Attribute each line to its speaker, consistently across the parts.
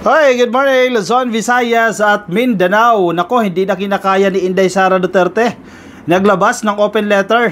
Speaker 1: Hoy, good morning Luzon, Visayas at Mindanao. Nako, hindi na kinakaya ni Inday Sara Duterte. Naglabas ng open letter.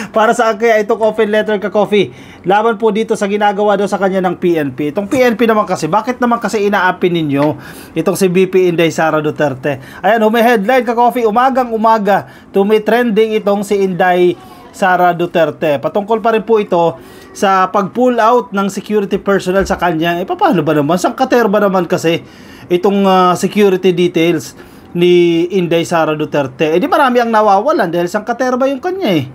Speaker 1: Para saan kaya itong open letter ka, Coffee? Laban po dito sa ginagawa daw sa kanya ng PNP. Itong PNP naman kasi, bakit naman kasi inaapi ninyo itong si VP Inday Sara Duterte? Ayan, may headline ka, Coffee. Umagang umaga, trending itong si Inday Sara Duterte. Patungkol pa rin po ito sa pag-pull out ng security personnel sa kanya. Paano ba naman? Sangkater ba naman kasi itong security details ni Inday Sara Duterte? Di marami ang nawawalan dahil sangkater ba yung kanya eh.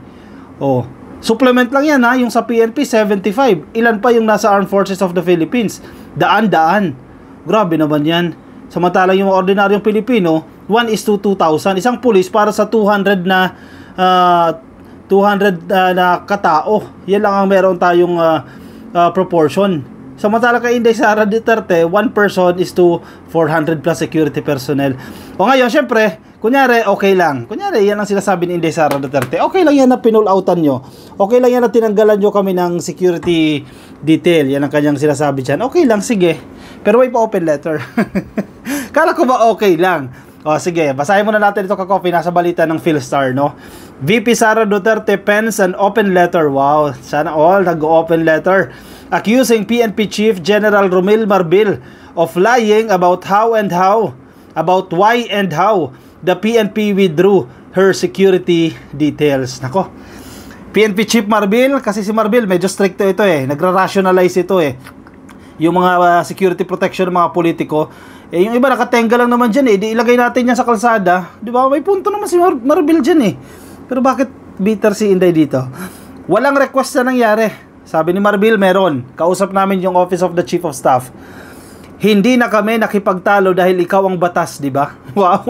Speaker 1: Oh, supplement lang yan ha, yung sa PNP 75. Ilan pa yung nasa Armed Forces of the Philippines? Daan-daan. Grabe naman yan. Samantalang yung ordinaryong Pilipino, 1:2,000. Isang pulis para sa 200 na katao. Yan lang ang meron tayong proportion. Samantala kay Inday Sara Duterte, 1 person is to 400 plus security personnel. O ngayon, syempre, kunyari, okay lang. Kunyari, yan ang sinasabi ni Inday Sara Duterte. Okay lang yan na pinull-outan nyo. Okay lang yan na tinanggalan nyo kami ng security detail. Yan ang kanyang sinasabi dyan. Okay lang, sige. Pero may pa-open letter. Kala ko ba okay lang? O sige, basahin muna natin ito, ka-Coffee. Nasa balita ng Philstar, no? VP Sara Duterte pens an open letter. Wow, sana all nag-open letter. Accusing PNP Chief General Romel Marbil of lying about why and how the PNP withdrew her security details. Nako, PNP Chief Marbil, kasi si Marbil medyo stricto ito eh. Nagra-rationalize ito eh. Yung mga security protection ng mga politiko. Eh, yung iba nakatenga lang naman dyan eh. Di ilagay natin yan sa kalsada. Di ba? May punto naman si Marbil dyan eh. Pero bakit bitter si Inday dito? Walang request na nangyari. Sabi ni Marbil, meron. Kausap namin yung Office of the Chief of Staff. Hindi na kami nakipagtalo dahil ikaw ang batas, di ba? Wow.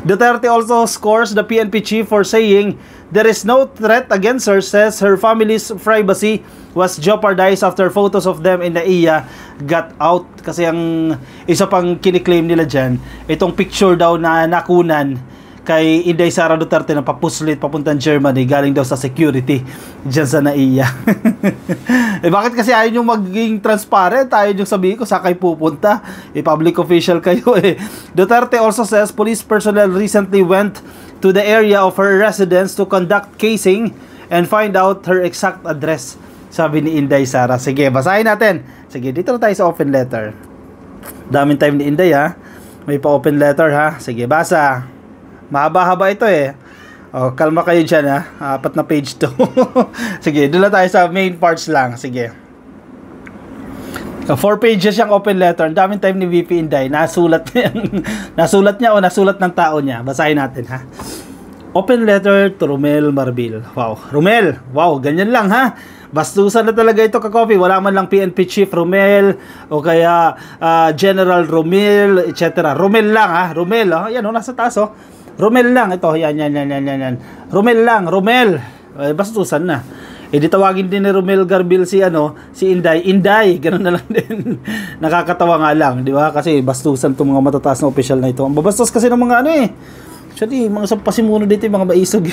Speaker 1: Duterte also scores the PNP chief for saying there is no threat against her, says her family's privacy was jeopardized after photos of them in NAIA got out. Kasi ang isa pang kiniklaim nila dyan, itong picture daw na nakunan kay Inday Sara Duterte na papuslit papuntang Germany galing daw sa security dyan sa NAIA. Eh bakit kasi ayaw nyo maging transparent? Ayaw nyo sabihin ko sa kay pupunta? Eh public official kayo eh. Duterte also says police personnel recently went to the area of her residence to conduct casing and find out her exact address. Sabi ni Inday Sara. Sige, basahin natin. Sige, dito na tayo sa open letter. Daming time ni Inday ha. May pa open letter ha. Sige, basa. Mahaba-haba ito eh. O, kalma kayo dyan ha. 4 na page to. Sige, doon tayo sa main parts lang. Sige. 4 pages yung open letter. Ang daming time ni VP Inday. Nasulat niya. Nasulat niya o nasulat ng tao niya. Basahin natin ha. Open letter to Romel Marbil. Wow. Romel. Wow, ganyan lang ha. Bastusan na talaga ito, ka-Coffee. Wala man lang PNP Chief Romel o kaya General Romel, etc. Romel lang ha. Romel. Oh. Yan o, nasa taas o. Romel lang ito, yan. Romel lang, Romel. Bastusan na. Eh di tawagin din ni Romel Garbil si Inday, ganoon na lang din. Nakakatawa nga lang, di ba? Kasi bastusan tong mga matataas na opisyal na ito. Ang babastos kasi ng mga actually, mga pasimuno dito yung mga maisog.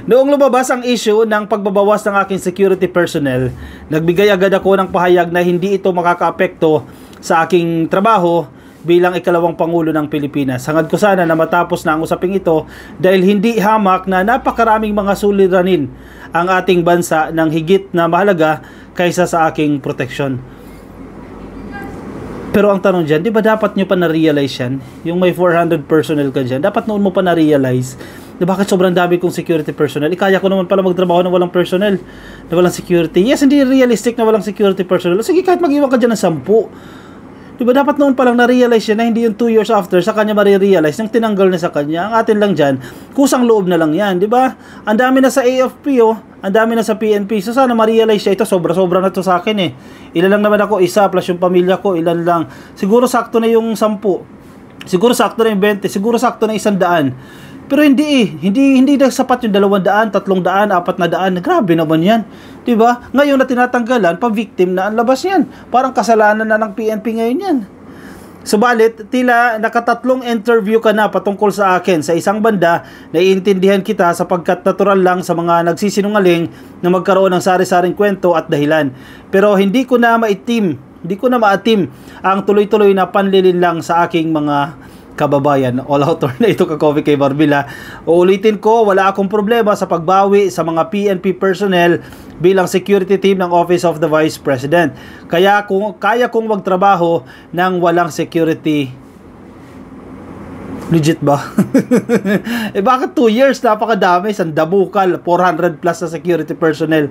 Speaker 1: Noong lumabas ang issue ng pagbabawas ng aking security personnel, nagbigay agad ako ng pahayag na hindi ito makakaapekto sa aking trabaho bilang ikalawang Pangulo ng Pilipinas. Hangad ko sana na matapos na ang usaping ito dahil hindi hamak na napakaraming mga suliranin ang ating bansa ng higit na mahalaga kaysa sa aking proteksyon. Pero ang tanong dyan, di ba dapat nyo pa na-realize yan? Yung may 400 personnel ka dyan, dapat noon mo pa na-realize na bakit sobrang dami kong security personnel? Kaya ko naman pala magtrabaho na walang personnel, na walang security. Yes, hindi realistic na walang security personnel. Sige, kahit mag-iwan ka dyan ng 10. Diba dapat noon pa lang na-realize siya na hindi yung 2 years after sa kanya marirealize nang tinanggal na sa kanya. Ang atin lang dyan, kusang loob na lang yan, diba? Ang dami na sa AFP ang dami na sa PNP. So sana ma-realize siya, ito sobra-sobra na to sa akin eh. Ilan lang naman ako, isa plus yung pamilya ko, ilan lang. Siguro sakto na yung 10. Siguro sakto na yung 20. Siguro sakto na 100. Pero hindi na sapat yung 200, 300, 400. Grabe naman yan. Diba? Ngayon na tinatanggalan, pa-victim na ang labas yan. Parang kasalanan na ng PNP ngayon yan. Subalit, tila nakatatlong interview ka na patungkol sa akin. Sa isang banda, naiintindihan kita sapagkat natural lang sa mga nagsisinungaling na magkaroon ng sari-saring kwento at dahilan. Pero hindi ko na maitim Hindi ko na maatim ang tuloy-tuloy na panlilinlang sa aking mga kababayan. All out na ito ka Coffee kay Barbila. Uulitin ko, wala akong problema sa pagbawi sa mga PNP personnel bilang security team ng Office of the Vice President. Kaya kung magtrabaho ng walang security. Legit ba? Bakit 2 years? Napakadami. Sandabukal, 400 plus na security personnel.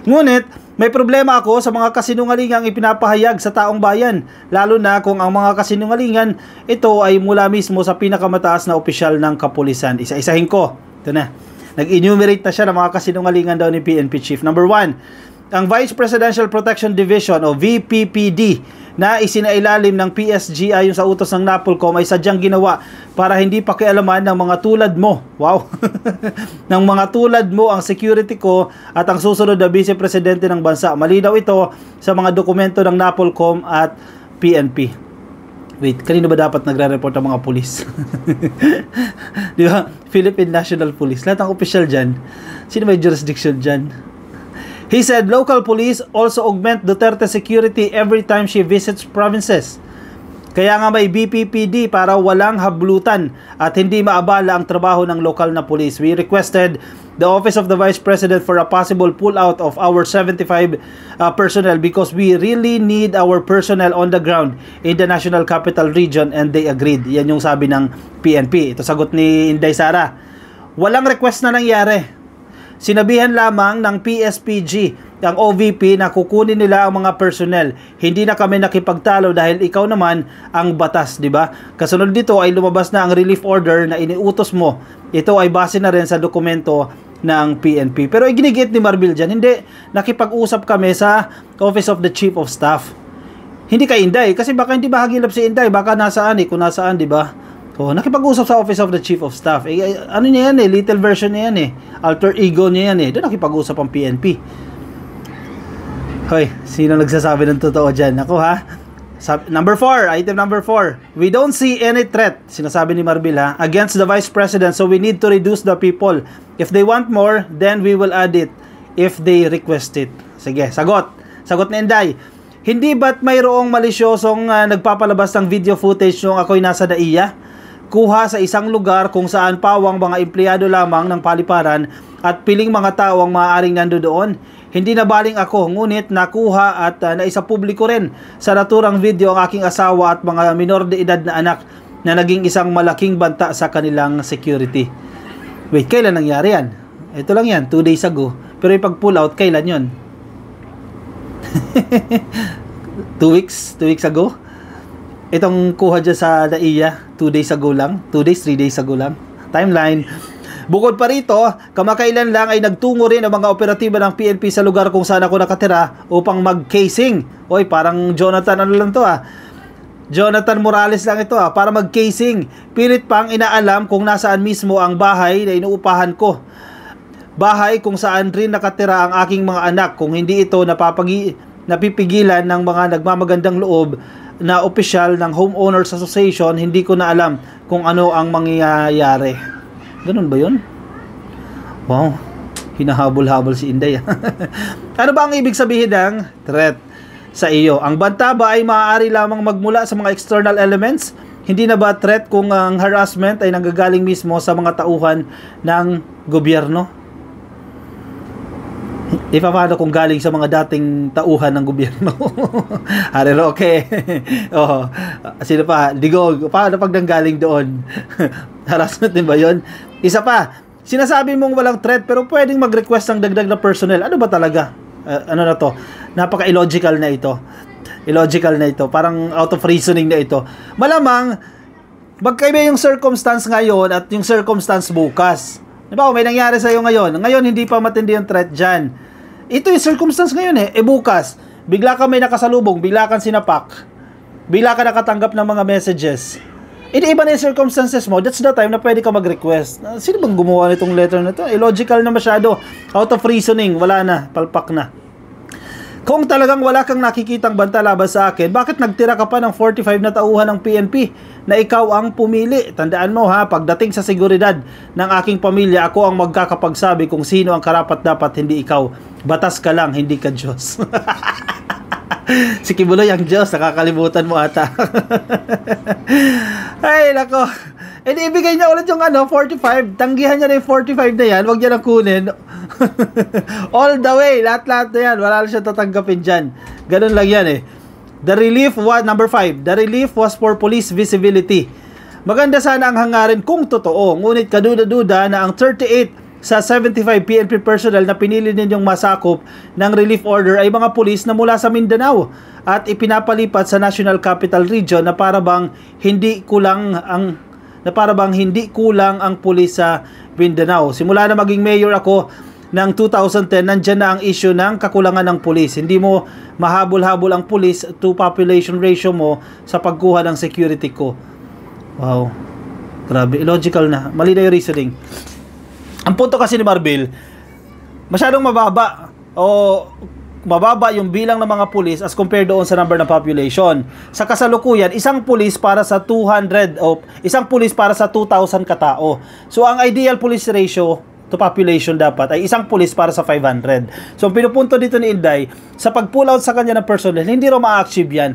Speaker 1: Ngunit, may problema ako sa mga kasinungalingang ipinapahayag sa taong bayan, lalo na kung ang mga kasinungalingan ito ay mula mismo sa pinakamataas na opisyal ng kapulisan. Isa-isahin ko. Ito na. Nag-enumerate na siya ng mga kasinungalingan daw ni PNP Chief. Number 1, ang Vice Presidential Protection Division o VPPD na isinailalim ng PSG ayon sa utos ng NAPOLCOM ay sadyang ginawa para hindi pakialaman ng mga tulad mo. Wow! ng mga tulad mo ang security ko at ang susunod na Vice Presidente ng bansa. Malinaw ito sa mga dokumento ng NAPOLCOM at PNP. Wait, kanino ba dapat nagre-report ang mga pulis? Di ba? Philippine National Police. Lahat ng opisyal dyan. Sino may jurisdiction dyan? He said local police also augment Duterte security every time she visits provinces. Kaya nga may BPPD para walang hablutan at hindi maabala ang trabaho ng lokal na police. We requested the Office of the Vice President for a possible pull-out of our 75 personnel because we really need our personnel on the ground in the National Capital Region and they agreed. Yan yung sabi ng PNP. Ito sagot ni Inday Sara. Walang request na nangyari. Sinabihan lamang ng PSPG ang OVP na kukunin nila ang mga personnel. Hindi na kami nakipagtalo dahil ikaw naman ang batas, di ba? Kasunod dito ay lumabas na ang relief order na iniutos mo. Ito ay base na rin sa dokumento ng PNP. Pero iginigit ni Marbil dyan, hindi. Nakipag-usap kami sa Office of the Chief of Staff. Hindi kay Inday, kasi baka hindi bahagilap si Inday, baka nasaan kung nasaan, di ba? Oh, nakipag-usap sa Office of the Chief of Staff. Ano niya yan little version niya yan alter ego niya yan Doon nakipag-usap ang PNP. Hoy, sino nagsasabi ng totoo dyan? Ako ha? Number 4, item number 4. We don't see any threat, sinasabi ni Marbil against the Vice President, so we need to reduce the people. If they want more, then we will add it if they request it. Sige, sagot. Sagot ni Inday. Hindi ba't mayroong malisyosong nagpapalabas ng video footage nung ako'y nasa NAIA? Kuha sa isang lugar kung saan pawang mga empleyado lamang ng paliparan at piling mga tao ang maaaring nandoon. Hindi na baling ako, ngunit nakuha at naisa publiko rin sa naturang video ang aking asawa at mga minor de edad na anak na naging isang malaking banta sa kanilang security. Wait, kailan nangyari yan? Ito lang yan, 2 days ago. Pero ipag-pull out, kailan yon? 2 weeks ago? Itong kuha dyan sa NAIA, 2 days ago lang. 2 days, 3 days ago lang. Timeline. Bukod pa rito, kamakailan lang ay nagtungo rin ang mga operatiba ng PNP sa lugar kung saan ako nakatira upang mag-casing. Oy, parang Jonathan ano lang to Jonathan Morales lang ito para mag-casing. Pilit pang inaalam kung nasaan mismo ang bahay na inuupahan ko. Bahay kung saan rin nakatira ang aking mga anak kung hindi ito napipigilan ng mga nagmamagandang loob na opisyal ng Homeowners Association. Hindi ko na alam kung ano ang mangyayari. Ganun ba yun? Wow, hinahabol-habol si Inday. Ano ba ang ibig sabihin ng threat sa iyo? Ang banta ba ay maaari lamang magmula sa mga external elements? Hindi na ba threat kung ang harassment ay nanggagaling mismo sa mga tauhan ng gobyerno? Paano kung galing sa mga dating tauhan ng gobyerno? Harry Roque. Sino pa? Digog. Paano pag nanggaling doon? Harassment din ba yun? Isa pa, sinasabi mong walang threat pero pwedeng mag-request ng dagdag na personnel. Ano ba talaga? Ano na to? Napaka-illogical na ito. Illogical na ito. Parang out of reasoning na ito. Malamang, magkaiba yung circumstance ngayon at yung circumstance bukas. Diba, may nangyari sa'yo ngayon. Ngayon, hindi pa matindi yung threat dyan. Ito yung circumstance ngayon bukas, bigla ka may nakasalubong, bigla kang sinapak, bigla ka nakatanggap ng mga messages. Iba na yung circumstances mo, that's the time na pwede ka mag-request. Sino bang gumawa nitong letter na ito? Illogical na masyado. Out of reasoning, wala na, palpak na. Kung talagang wala kang nakikitang banta laban sa akin, bakit nagtira ka pa ng 45 na tauhan ng PNP na ikaw ang pumili? Tandaan mo pagdating sa seguridad ng aking pamilya, ako ang magkakapagsabi kung sino ang karapat dapat, hindi ikaw. Batas ka lang, hindi ka Diyos. Si Kibuloy ang Diyos, nakakalimutan mo ata. Ay, nako. E di ibigay niya ulit yung 45. Tanggihan niya na yung 45 na yan. Huwag niya na kunin. All the way. Lahat-lahat na yan. Wala na siya tatanggapin dyan. Ganun lang yan eh. The relief was, number 5. The relief was for police visibility. Maganda sana ang hangarin kung totoo. Ngunit kaduda-duda na ang 38 sa 75 PNP personnel na pinili ninyong masakop ng relief order ay mga pulis na mula sa Mindanao at ipinapalipat sa National Capital Region na para bang hindi kulang ang pulis sa Mindanao. Simula na maging mayor ako ng 2010, nandyan na ang issue ng kakulangan ng pulis. Hindi mo mahabol-habol ang pulis to population ratio mo sa pagkuha ng security ko. Wow. Grabe, illogical na. Mali na yung reasoning. Ang punto kasi ni Marbil, masyadong mababa yung bilang ng mga pulis as compared doon sa number ng population. Sa kasalukuyan, isang pulis para sa 200 o isang pulis para sa 2,000 katao. So ang ideal police ratio to population dapat ay isang pulis para sa 500. So ang pinupunto dito ni Inday, sa pag-pull out sa kanya ng personnel, hindi raw ma-achieve yan.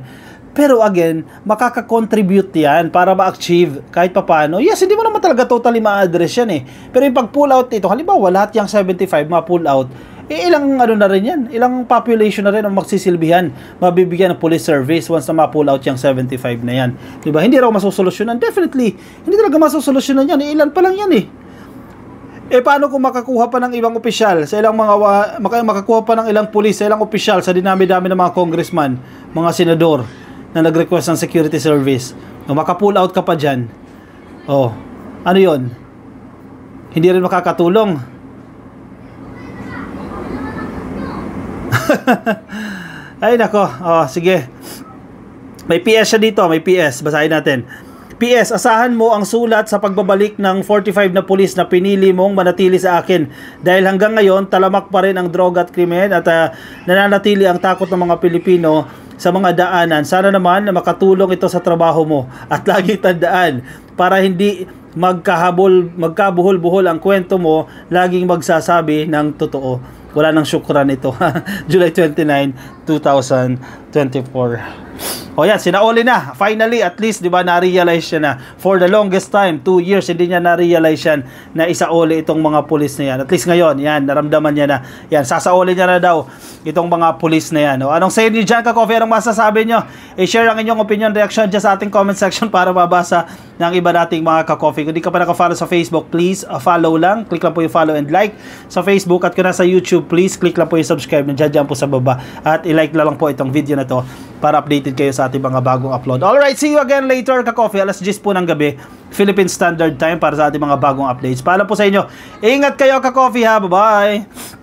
Speaker 1: Pero again, makaka-contribute yan para ma-achieve kahit papano. Yes, hindi mo naman talaga totally ma-address yan eh. Pero yung pag-pull out ito, halimbawa lahat yung 75 ma-pull out, ilang na rin yan, ilang population na rin ang magsisilbihan, mabibigyan ng police service once na ma-pull out yung 75 na yan. Diba? Hindi raw masusolusyonan. Definitely, hindi talaga masusolusyonan yan. Ilan pa lang yan eh. Paano kung makakuha pa ng ibang opisyal sa ilang makakuha pa ng ilang pulis sa ilang opisyal sa dinami-dami ng mga congressman, mga senador na nag-request ng security service. O maka-pull out ka pa dyan. Oh, ano yon? Hindi rin makakatulong. Ay nako. Oh, sige. May PS siya dito, may PS. Basahin natin. PS, asahan mo ang sulat sa pagbabalik ng 45 na pulis na pinili mong manatili sa akin. Dahil hanggang ngayon, talamak pa rin ang droga at krimen at nananatili ang takot ng mga Pilipino sa mga daanan. Sana naman na makatulong ito sa trabaho mo. At lagi tandaan, para hindi magkabuhol-buhol ang kwento mo, laging magsasabi ng totoo. Wala nang syukran ito. July 29, 2024. O yan, sinauli na. Finally, at least, di ba, na-realize siya na. For the longest time, 2 years, hindi niya na-realize yan na isauli itong mga pulis na yan. At least ngayon, yan, naramdaman niya na. Yan, sasauli niya na daw itong mga pulis na yan. O, anong say niyo dyan, Ka-Coffee? Anong masasabi niyo? I-share ang inyong opinion, reaction dyan sa ating comment section para mabasa ng iba nating mga Ka-Coffee. Kung di ka pa naka-follow sa Facebook, please follow lang. Click lang po yung follow and like sa Facebook. At kung nasa YouTube, please click lang po yung subscribe. Nandiyan po sa baba. At i-like lang po itong video na to para updated kayo sa ating mga bagong upload. Alright, see you again later, Ka-Coffee. Alas 10 po ng gabi, Philippine Standard Time para sa ating mga bagong updates. Paalam po sa inyo. Ingat kayo, Ka-Coffee, ha. Bye-bye.